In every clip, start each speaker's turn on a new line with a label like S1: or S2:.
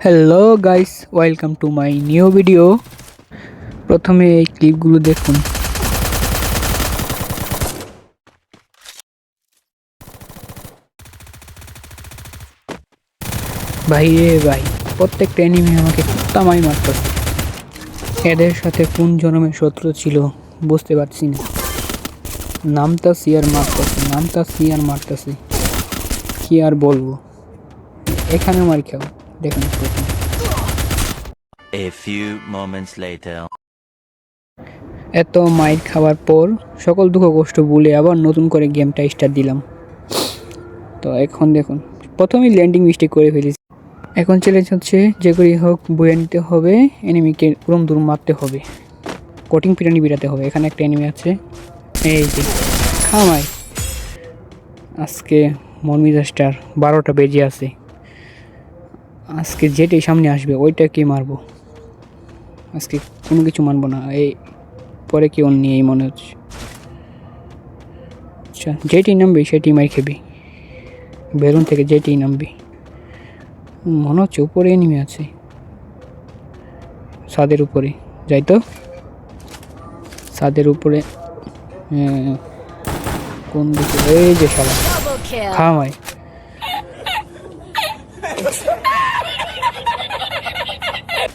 S1: Hello guys, welcome to my new video. প্রথমে এই ক্লিপগুলো দেখুন। ভাই রে ভাই, প্রত্যেকটা এনিমি আমাকে তামাই মারতেছে। এদের সাথে কোন জন্মের শত্রু ছিল বুঝতে পারছি না। নামতাছি আর মারতেছে। কি আর বলবো, এখানে মার খাও। দেখুন প্রথম
S2: A few moments later.
S1: এত মাইর খাওয়ার পর সকল দুঃখ কষ্ট ভুলে আবার নতুন করে গেমটা স্টার্ট দিলাম। তো এখন দেখুন, প্রথমেই ল্যান্ডিং মিস্টেক করে ফেলেছি। এখন চ্যালেঞ্জ হচ্ছে যে করেই হোক বয়ে নিতে হবে, এনিমিকে পুরম দূর মারতে হবে, কোটিং পিরানি বিড়াতে হবে। এখানে একটা এনিমি আছে, এই যে খামাই। আজকে মন মেজাজটার 12টা বেজে আছে। আজকে যেটাই সামনে আসবে ওইটাকে মারবো, আজকে কোনো কিছু মানবো না। এই পরে কি অন্য এই মনে হচ্ছে। আচ্ছা, যেটি নামবি সেটি মাই খেবি, বেলুন থেকে যেটি নামবি। মনে হচ্ছে উপরে এনিমি আছে, ছাদের উপরে যাই তো। ছাদের উপরে কোন দিকে? এই যে শালা খামাই।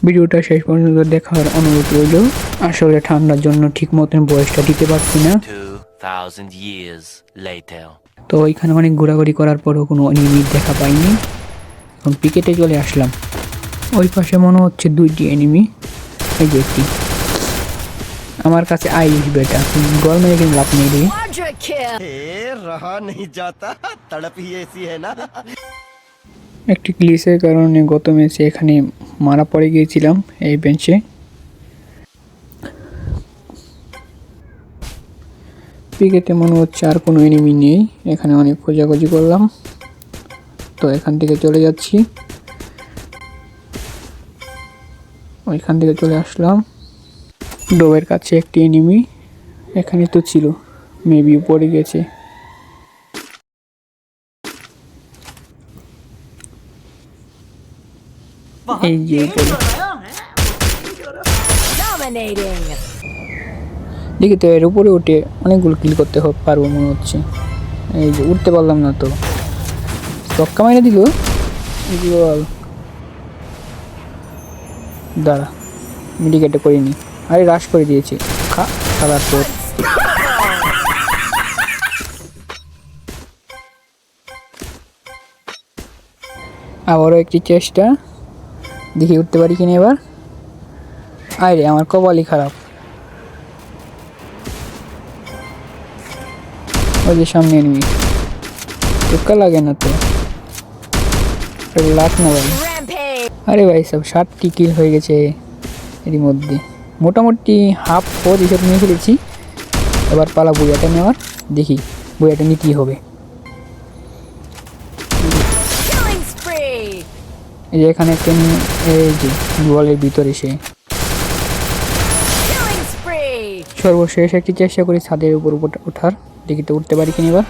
S1: ভিডিওটা শেষ পর্যন্ত দেখার অনুরোধ রইল। আসলে ঠান্ডার জন্য ঠিক মতন বয়সটা দিতে পারছি না।
S2: 2000 years later.
S1: তো ওইখানে অনেক ঘোরাঘুরি করার পরও কোনো এনিমি দেখা পাইনি। এখন পিকেটে চলে আসলাম। ওই পাশে মনে হচ্ছে 2টি এনিমি, এই যে একটি। আমার কাছে আইস বেটা, গরমে কিন্তু লাভ নেই রে।
S3: रहा नहीं जाता, तड़प ही ऐसी है ना।
S1: একটি গ্লিচের কারণে গত ম্যাচে এখানে মারা পড়ে গিয়েছিলাম এই বেঞ্চে। পিকেতে মনে হচ্ছে আর কোনো এনিমি নেই। এখানে অনেক খোঁজাখুঁজি করলাম, তো এখান থেকে চলে যাচ্ছি। ওইখান থেকে চলে আসলাম। ডোবের কাছে একটি এনিমি এখানে তো ছিল, মেবি পড়ে গেছে। এই যে উপরে দেখি তো, এর উপরে উঠে অনেকগুলো কিল করতে পারবো মনে হচ্ছে। এই যে উঠতে পারলাম না, তো চক্কা মাইনে দিল। দাঁড়া, মেডিকেটে করিনি, আরে রাশ করে দিয়েছি। খাওয়ার পর আবারও একটি চেষ্টা, দেখি উঠতে পারি কিনা এবার। আরে আমার কপালই খারাপ। ওই যে সামনে এনিমি, টোকা লাগে না তো, লাখ না ভাই। আরে ভাই সব 7টি কিল হয়ে গেছে এরই মধ্যে। মোটামুটি হাফ ফোর হিসেবে নিয়ে ফেলেছি। এবার পালা বইয়াটা নেওয়ার, দেখি বইয়াটা নিতেই হবে। এই যে এখানে একটা, এই যে গোয়ালের ভিতরে সে। সর্বশেষ একটি চেষ্টা করি ছাদের উপর ওঠার, দেখি তো উঠতে পারি কিনা এবার।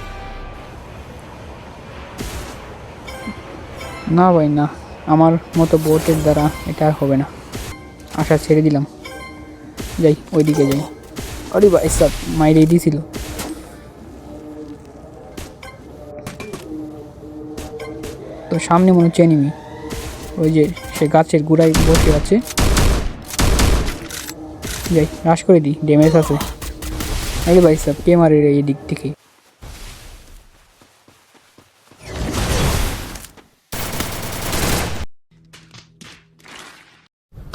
S1: না ভাই না, আমার মতো বোটের দ্বারা এটা আর হবে না, আশা ছেড়ে দিলাম। যাই ওইদিকে যাই। আরে ভাই সব মাইরে দিয়েছিল। তো সামনে মনে হচ্ছে এনিমি, ওই যে সে গাছের গোড়ায় বসে আছে। যাই রাশ করে দিই, ড্যামেজ আছে। আরে ভাই সব কে মারে রে এই দিক থেকে?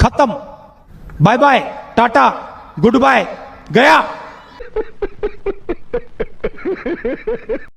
S4: खत्म, bye bye, tata, goodbye, गया।